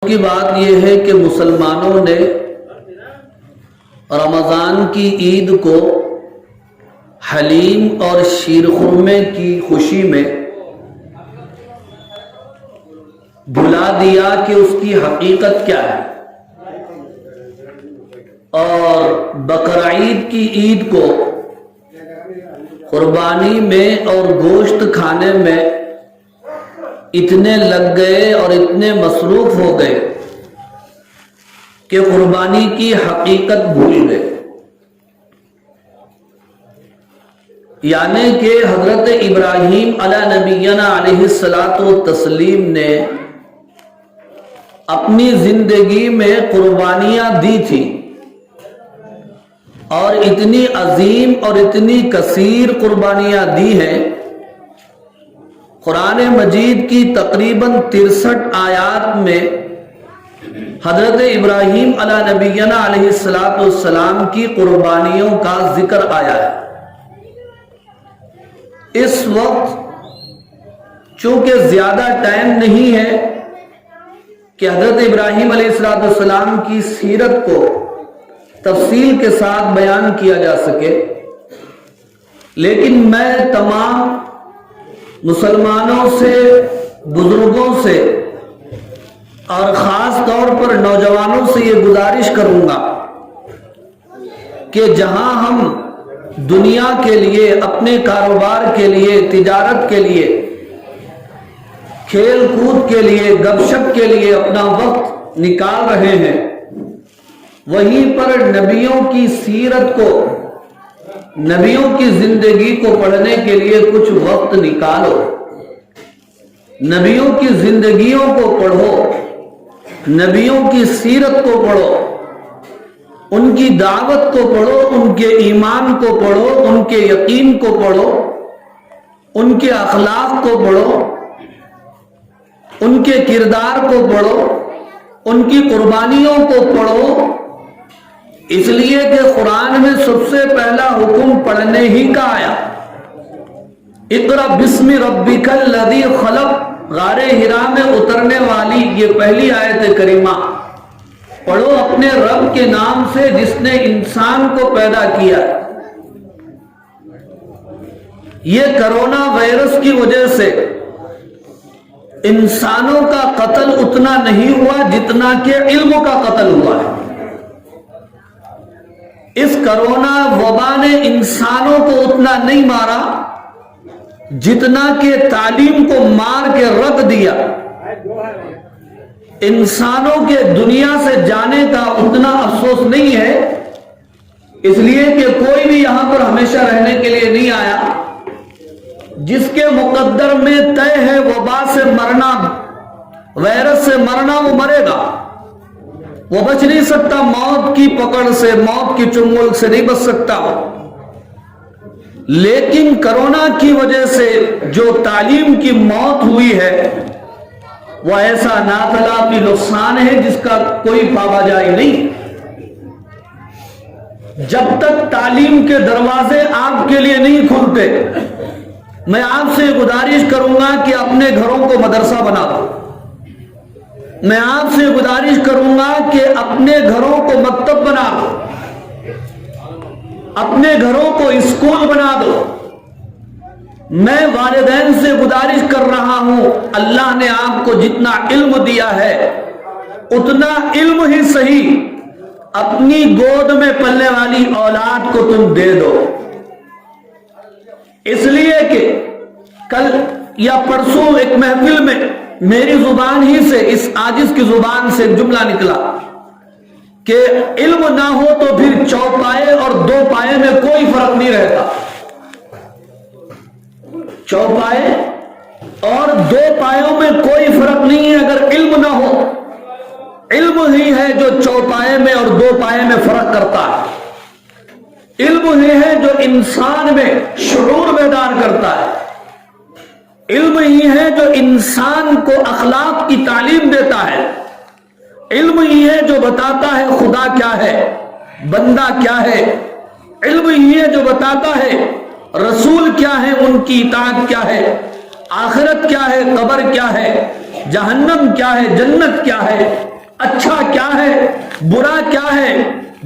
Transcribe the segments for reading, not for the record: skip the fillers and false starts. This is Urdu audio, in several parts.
کی بات یہ ہے کہ مسلمانوں نے رمضان کی عید کو حلیم اور شیر خرمے کی خوشی میں بھلا دیا کہ اس کی حقیقت کیا ہے، اور بقرعید کی عید کو قربانی میں اور گوشت کھانے میں اتنے لگ گئے اور اتنے مصروف ہو گئے کہ قربانی کی حقیقت بھول گئے۔ یعنی کہ حضرت ابراہیم علیہ نبینا علیہ الصلاۃ والتسلیم نے اپنی زندگی میں قربانیاں دی تھی، اور اتنی عظیم اور اتنی کثیر قربانیاں دی ہیں۔ قرآن مجید کی تقریباً 63 آیات میں حضرت ابراہیم علیہ نبینا علیہ الصلاۃ والسلام کی قربانیوں کا ذکر آیا ہے۔ اس وقت چونکہ زیادہ ٹائم نہیں ہے کہ حضرت ابراہیم علیہ الصلاۃ والسلام کی سیرت کو تفصیل کے ساتھ بیان کیا جا سکے، لیکن میں تمام مسلمانوں سے، بزرگوں سے اور خاص طور پر نوجوانوں سے یہ گزارش کروں گا کہ جہاں ہم دنیا کے لیے، اپنے کاروبار کے لیے، تجارت کے لیے، کھیل کود کے لیے، گپ شپ کے لیے اپنا وقت نکال رہے ہیں، وہیں پر نبیوں کی سیرت کو، نبیوں کی زندگی کو پڑھنے کے لیے کچھ وقت نکالو، نبیوں کی زندگیوں کو پڑھو، نبیوں کی سیرت کو پڑھو، ان کی دعوت کو پڑھو، ان کے ایمان کو پڑھو، ان کے یقین کو پڑھو، ان کے اخلاق کو پڑھو، ان کے کردار کو پڑھو، ان کی قربانیوں کو پڑھو، اس لیے کہ قرآن میں سب سے پہلا حکم پڑھنے ہی کا آیا۔ اقرأ بسم ربک الذی خلق، غار حرا میں اترنے والی یہ پہلی آیت کریمہ، پڑھو اپنے رب کے نام سے جس نے انسان کو پیدا کیا۔ یہ کرونا وائرس کی وجہ سے انسانوں کا قتل اتنا نہیں ہوا جتنا کہ علم کا قتل ہوا ہے۔ اس کرونا وبا نے انسانوں کو اتنا نہیں مارا جتنا کہ تعلیم کو مار کے رکھ دیا۔ انسانوں کے دنیا سے جانے کا اتنا افسوس نہیں ہے، اس لیے کہ کوئی بھی یہاں پر ہمیشہ رہنے کے لیے نہیں آیا۔ جس کے مقدر میں طے ہے وبا سے مرنا، وائرس سے مرنا، وہ مرے گا، وہ بچ نہیں سکتا موت کی پکڑ سے، موت کی چنگل سے نہیں بچ سکتا۔ لیکن کرونا کی وجہ سے جو تعلیم کی موت ہوئی ہے وہ ایسا ناتلاقی نقصان ہے جس کا کوئی پابجائی نہیں۔ جب تک تعلیم کے دروازے آپ کے لیے نہیں کھلتے، میں آپ سے گزارش کروں گا کہ اپنے گھروں کو مدرسہ بنا دو، میں آپ سے گزارش کروں گا کہ اپنے گھروں کو مکتب بنا دو، اپنے گھروں کو اسکول بنا دو۔ میں والدین سے گزارش کر رہا ہوں، اللہ نے آپ کو جتنا علم دیا ہے اتنا علم ہی صحیح اپنی گود میں پلنے والی اولاد کو تم دے دو۔ اس لیے کہ کل یا پرسوں ایک محفل میں میری زبان ہی سے، اس عاجز کی زبان سے جملہ نکلا کہ علم نہ ہو تو پھر چوپائے اور دو پائے میں کوئی فرق نہیں رہتا۔ چوپائے اور دو پایوں میں کوئی فرق نہیں ہے اگر علم نہ ہو۔ علم ہی ہے جو چوپائے میں اور دو پائے میں فرق کرتا ہے۔ علم ہی ہے جو انسان میں شعور بیدار کرتا ہے۔ علم ہی ہے جو انسان کو اخلاق کی تعلیم دیتا ہے۔ علم ہی ہے جو بتاتا ہے خدا کیا ہے، بندہ کیا ہے۔ علم ہی ہے جو بتاتا ہے رسول کیا ہے، ان کی اطاعت کیا ہے، آخرت کیا ہے، قبر کیا ہے، جہنم کیا ہے، جنت کیا ہے۔ اچھا کیا ہے، برا کیا ہے،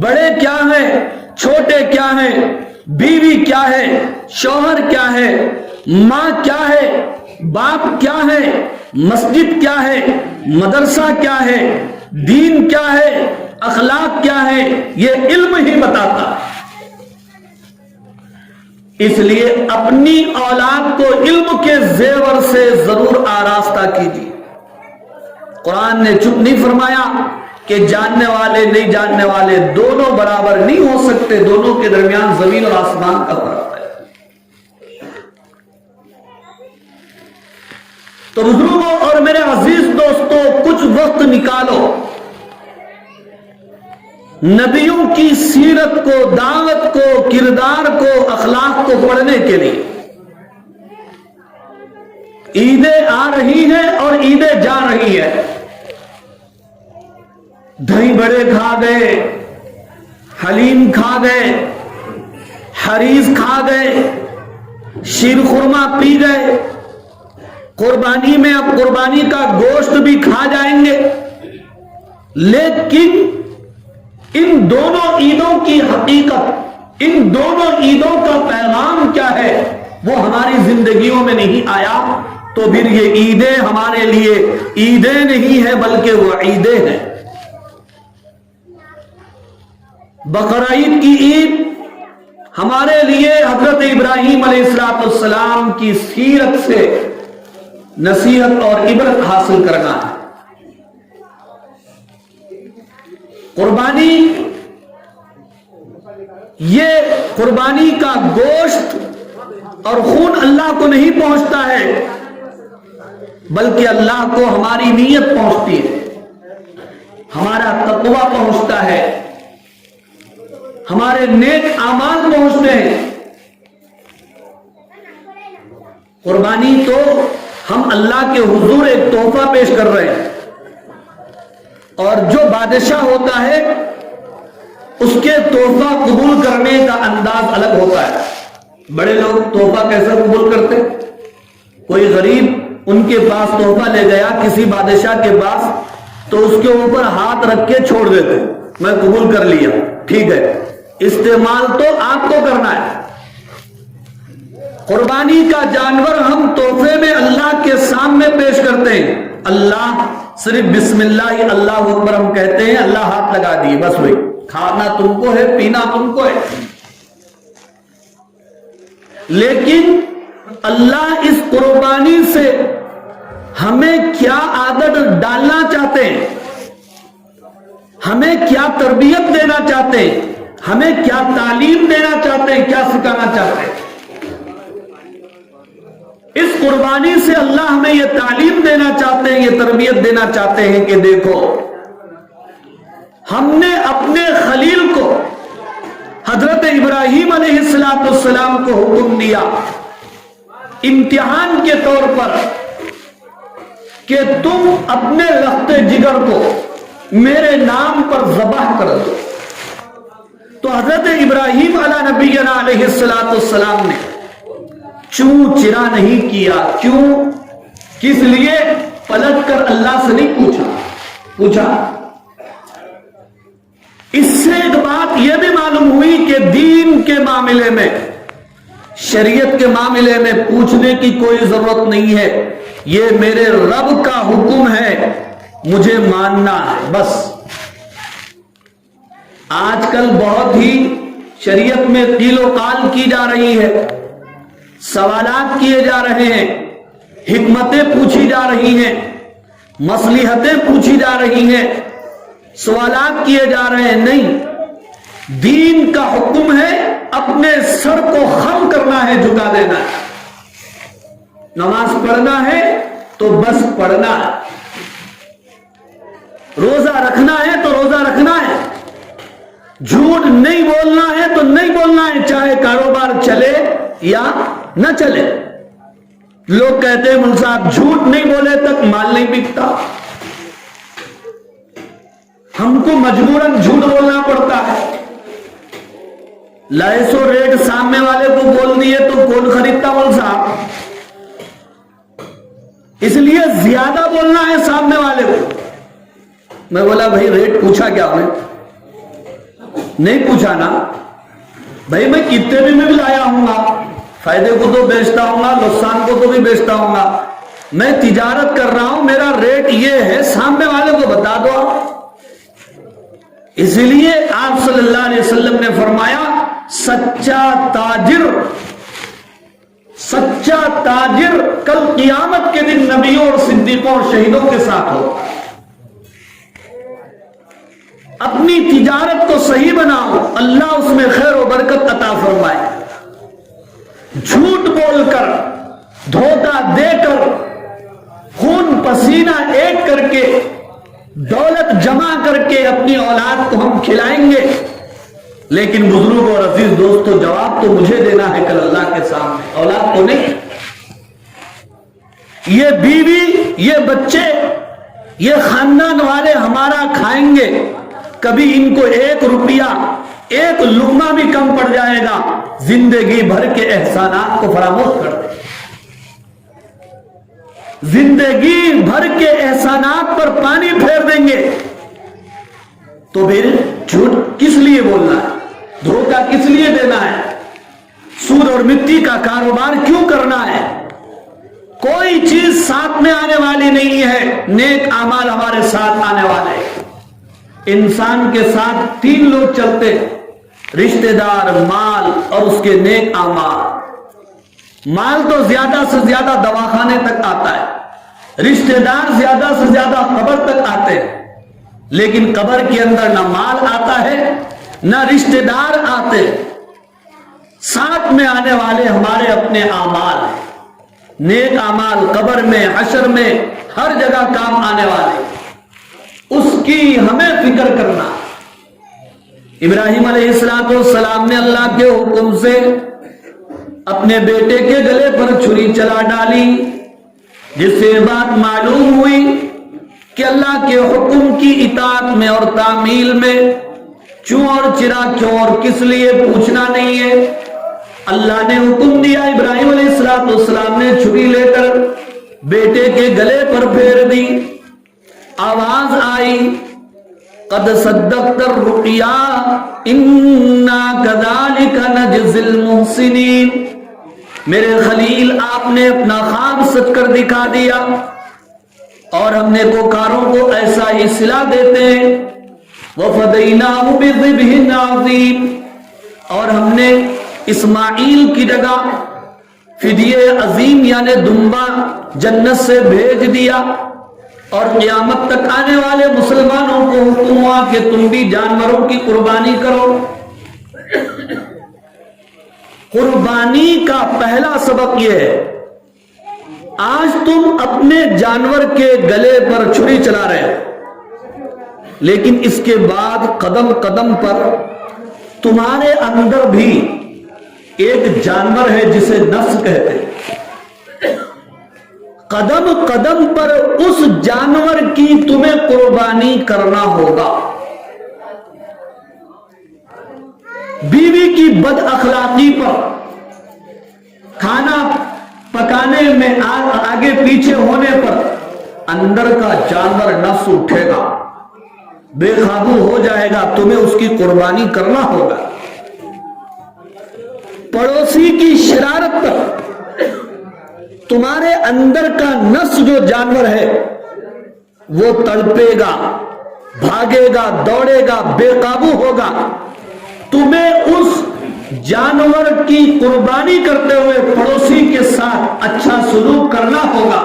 بڑے کیا ہیں، چھوٹے کیا ہیں، بیوی کیا ہے، شوہر کیا ہے، ماں کیا ہے، باپ کیا ہے، مسجد کیا ہے، مدرسہ کیا ہے، دین کیا ہے، اخلاق کیا ہے، یہ علم ہی بتاتا ہے۔ اس لیے اپنی اولاد کو علم کے زیور سے ضرور آراستہ کیجیے۔ قرآن نے چپ نہیں فرمایا کہ جاننے والے نہیں جاننے والے دونوں برابر نہیں ہو سکتے، دونوں کے درمیان زمین اور آسمان کا فرق ہے۔ تو بزرگوں اور میرے عزیز دوستوں، کچھ وقت نکالو نبیوں کی سیرت کو، دعوت کو، کردار کو، اخلاق کو پڑھنے کے لیے۔ عیدیں آ رہی ہیں اور عیدیں جا رہی ہیں، دہی بڑے کھا گئے، حلیم کھا گئے، حریز کھا گئے، شیر خورما پی گئے، قربانی میں اب قربانی کا گوشت بھی کھا جائیں گے، لیکن ان دونوں عیدوں کی حقیقت، ان دونوں عیدوں کا پیغام کیا ہے، وہ ہماری زندگیوں میں نہیں آیا۔ تو پھر یہ عیدیں ہمارے لیے عیدیں نہیں ہیں بلکہ وہ عیدیں ہیں۔ بقرعید کی عید ہمارے لیے حضرت ابراہیم علیہ السلام کی سیرت سے نصیحت اور عبرت حاصل کرنا ہے۔ قربانی، یہ قربانی کا گوشت اور خون اللہ کو نہیں پہنچتا ہے بلکہ اللہ کو ہماری نیت پہنچتی ہے، ہمارا تقویٰ پہنچتا ہے، ہمارے نیک اعمال پہنچتے ہیں۔ قربانی تو ہم اللہ کے حضور ایک تحفہ پیش کر رہے ہیں، اور جو بادشاہ ہوتا ہے اس کے تحفہ قبول کرنے کا انداز الگ ہوتا ہے۔ بڑے لوگ تحفہ کیسے قبول کرتے؟ کوئی غریب ان کے پاس تحفہ لے گیا کسی بادشاہ کے پاس، تو اس کے اوپر ہاتھ رکھ کے چھوڑ دیتے، میں قبول کر لیا، ٹھیک ہے، استعمال تو آپ کو کرنا ہے۔ قربانی کا جانور ہم تحفے میں اللہ کے سامنے پیش کرتے ہیں، اللہ صرف بسم اللہ اللہ اکبر ہم کہتے ہیں، اللہ ہاتھ لگا دیے، بس وہی، کھانا تم کو ہے، پینا تم کو ہے۔ لیکن اللہ اس قربانی سے ہمیں کیا عادت ڈالنا چاہتے ہیں، ہمیں کیا تربیت دینا چاہتے ہیں، ہمیں کیا تعلیم دینا چاہتے ہیں، کیا سکھانا چاہتے ہیں؟ اس قربانی سے اللہ ہمیں یہ تعلیم دینا چاہتے ہیں، یہ تربیت دینا چاہتے ہیں کہ دیکھو، ہم نے اپنے خلیل کو حضرت ابراہیم علیہ السلام کو حکم دیا امتحان کے طور پر کہ تم اپنے رخت جگر کو میرے نام پر ذبح کر دو۔ تو حضرت ابراہیم علیہ نبینا علیہ السلام نے چوں چرا نہیں کیا۔ کیوں؟ کس لیے؟ پلٹ کر اللہ سے نہیں پوچھا۔ اس سے ایک بات یہ بھی معلوم ہوئی کہ دین کے معاملے میں، شریعت کے معاملے میں پوچھنے کی کوئی ضرورت نہیں ہے، یہ میرے رب کا حکم ہے، مجھے ماننا ہے بس۔ آج کل بہت ہی شریعت میں قیل و قال کی جا رہی ہے، سوالات کیے جا رہے ہیں، حکمتیں پوچھی جا رہی ہیں، مصلحتیں پوچھی جا رہی ہیں، سوالات کیے جا رہے ہیں۔ نہیں، دین کا حکم ہے اپنے سر کو خم کرنا ہے، جھکا دینا ہے۔ نماز پڑھنا ہے تو بس پڑھنا ہے، روزہ رکھنا ہے تو روزہ رکھنا ہے، جھوٹ نہیں بولنا ہے تو نہیں بولنا ہے، چاہے کاروبار چلے یا نہ چلے۔ لوگ کہتے ہیں مول صاحب جھوٹ نہیں بولے تک مال نہیں بکتا، ہم کو مجبوراً جھوٹ بولنا پڑتا ہے۔ لائسو ریٹ سامنے والے کو بول دیے تو کون خریدتا مول صاحب؟ اس لیے زیادہ بولنا ہے سامنے والے کو۔ میں بولا بھائی ریٹ پوچھا کیا انہیں؟ نہیں پوچھا نا بھائی، میں کتنے میں بھی لایا ہوں گا، فائدے کو تو بیچتا ہوں گا، نقصان کو تو بھی بیچتا ہوں گا، میں تجارت کر رہا ہوں، میرا ریٹ یہ ہے، سامنے والے کو بتا دو۔ اسی لیے آپ صلی اللہ علیہ وسلم نے فرمایا سچا تاجر کل قیامت کے دن نبیوں اور صدیقوں اور شہیدوں کے ساتھ ہو۔ اپنی تجارت کو صحیح بناؤ، اللہ اس میں خیر و برکت عطا فرمائے۔ جھوٹ بول کر، دھوکہ دے کر، خون پسینہ ایک کر کے، دولت جمع کر کے اپنی اولاد کو ہم کھلائیں گے، لیکن بزرگ اور عزیز دوستو جواب تو مجھے دینا ہے کل اللہ کے سامنے، اولاد کو نہیں۔ یہ بیوی، یہ بچے، یہ خاندان والے ہمارا کھائیں گے، کبھی ان کو 1 روپیہ، 1 لقمہ بھی کم پڑ جائے گا، زندگی بھر کے احسانات کو فراموش کر دیں، زندگی بھر کے احسانات پر پانی پھیر دیں گے۔ تو پھر جھوٹ کس لیے بولنا ہے، دھوکہ کس لیے دینا ہے، سود اور مٹی کا کاروبار کیوں کرنا ہے؟ کوئی چیز ساتھ میں آنے والی نہیں ہے، نیک اعمال ہمارے ساتھ آنے والے ہیں۔ انسان کے ساتھ 3 لوگ چلتے، رشتہ دار، مال اور اس کے نیک اعمال۔ مال تو زیادہ سے زیادہ دواخانے تک آتا ہے، رشتہ دار زیادہ سے زیادہ قبر تک آتے ہیں، لیکن قبر کے اندر نہ مال آتا ہے نہ رشتہ دار آتے، ساتھ میں آنے والے ہمارے اپنے اعمال ہیں، نیک اعمال قبر میں، حشر میں، ہر جگہ کام آنے والے، اس کی ہمیں فکر کرنا۔ ابراہیم علیہ السلام نے اللہ کے حکم سے اپنے بیٹے کے گلے پر چھری چلا ڈالی، جس سے بات معلوم ہوئی کہ اللہ کے حکم کی اطاعت میں اور تعمیل میں چوں اور چرا کیوں اور کس لیے پوچھنا نہیں ہے۔ اللہ نے حکم دیا، ابراہیم علیہ السلام نے چھری لے کر بیٹے کے گلے پر پھیر دی، آواز آئی قد صدقت الرؤیا انا کذالک نجزی المحسنین، میرے خلیل آپ نے اپنا خواب سچ کر دکھا دیا اور ہم نیکوکاروں کو ایسا ہی صلہ دیتے ہیں۔ وفدیناہ بذبح عظیم، اور ہم نے اسماعیل کی جگہ فدیہ عظیم یعنی دمبا جنت سے بھیج دیا، اور قیامت تک آنے والے مسلمانوں کو حکم ہوا کہ تم بھی جانوروں کی قربانی کرو۔ قربانی کا پہلا سبق یہ ہے، آج تم اپنے جانور کے گلے پر چھری چلا رہے ہو، لیکن اس کے بعد قدم قدم پر تمہارے اندر بھی ایک جانور ہے جسے نفس کہتے ہیں، قدم قدم پر اس جانور کی تمہیں قربانی کرنا ہوگا۔ بیوی کی بد اخلاقی پر، کھانا پکانے میں آگے پیچھے ہونے پر اندر کا جانور نفس اٹھے گا، بے قابو ہو جائے گا، تمہیں اس کی قربانی کرنا ہوگا۔ پڑوسی کی شرارت پر تمہارے اندر کا نفس جو جانور ہے وہ تڑپے گا، بھاگے گا، دوڑے گا، بے قابو ہوگا، تمہیں اس جانور کی قربانی کرتے ہوئے پڑوسی کے ساتھ اچھا سلوک کرنا ہوگا۔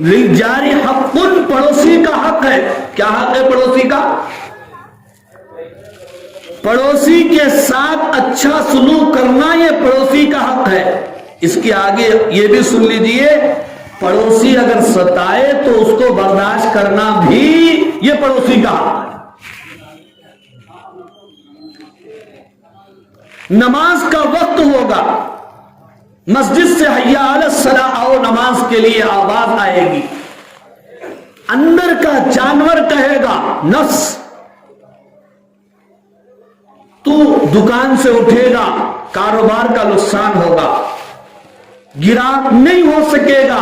للجار حق، پڑوسی کا حق ہے۔ کیا حق ہے پڑوسی کا؟ پڑوسی کے ساتھ اچھا سلوک کرنا یہ پڑوسی کا حق ہے۔ اس کے آگے یہ بھی سن لیجئے، پڑوسی اگر ستائے تو اس کو برداشت کرنا بھی یہ پڑوسی کا حق ہے۔ نماز کا وقت ہوگا، مسجد سے حی علی الصلاۃ آؤ، نماز کے لیے آواز آئے گی، اندر کا جانور کہے گا نفس، تو دکان سے اٹھے گا، کاروبار کا نقصان ہوگا، گراہک نہیں ہو سکے گا،